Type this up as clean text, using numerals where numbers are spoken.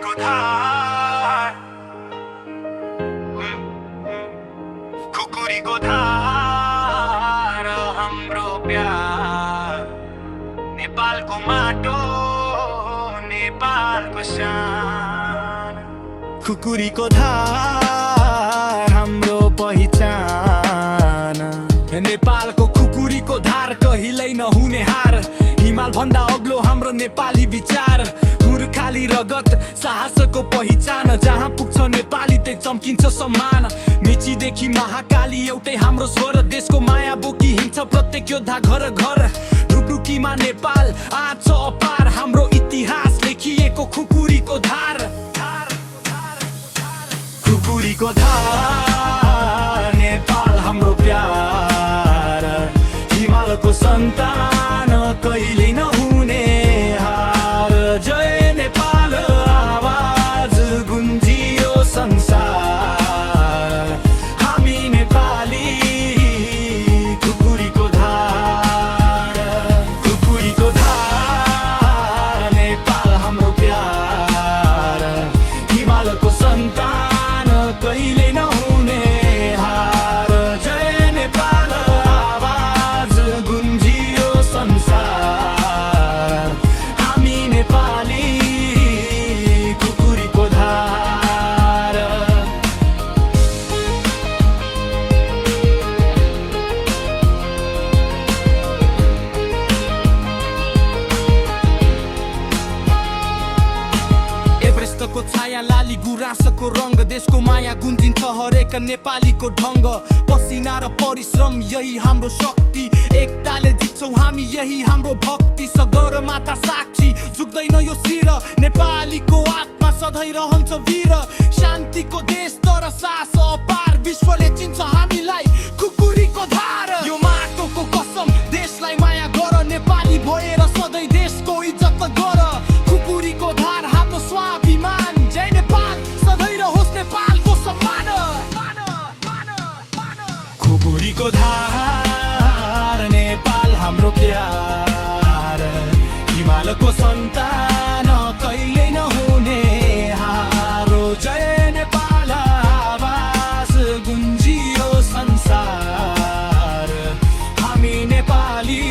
खुकुरीको धार खुकुरीको धार हाम्रो प्यार नेपालको माटो नेपालको शान खुकुरीको धार हाम्रो पहिचान नेपालको खुकुरीको धार कहिल्यै नहुने हार हिमाल भन्दा अग्लो हाम्रो नेपाली विचार मुर्खाली रगत साहसको पहिचान जहाँ पुग्छ नेपाली त्यही चम्किन्छ सम्मान मेचीदेखि महाकाली एउटै हाम्रो स्वर देशको माया बोकी हिँड्छ प्रत्येक योद्धा घर घर ढुकढुकीमा नेपाल आज अपार हाम्रो इतिहास लेखिएको खुकुरीको धार खुकुरीको धार नेपाल हाम्रो प्यार हिमालको सन्तान कहिले नहुने हार जय नेपाल आवाज गुन्जियो संसार हामी नेपाली खुकुरीको धार नेपाल हाम्रो प्यार हिमालको सन्तान कहिले नहुने हार जय नेपाल आवाज गुन्जियो संसार हामी नेपाली खुकुरीको धार एभरेस्टको छाया लाली गुराँसको रङ्ग देशको माया गुन्जिन्छ हरेक नेपालीको ढङ्ग पसिना र परिश्रम यही हाम्रो शक्ति एकताले जित्छौँ हामी यही हाम्रो भक्ति सगर माता साक्षी झुक्दैन यो शिर नेपालीको आत्मा सधैँ रहन्छ वीर शान्तिको देश तर सास अपार विश्वले चिन्छ हामीलाई खुकुरीको धार यो माटोको कसम देशलाई माया गर नेपाली भएर सधैँ देशको इज्जत गर खुकुरीको धार हाम्रो स्वाभिमान जय नेपाल सधैँ रहोस् नेपालको सम्मान खुकुरीको धार नेपाल हाम्रो प्यार हिमालको सन्तान कहिले नहुने हारो जय नेपाल आवाज गुन्जियो संसार हामी नेपाली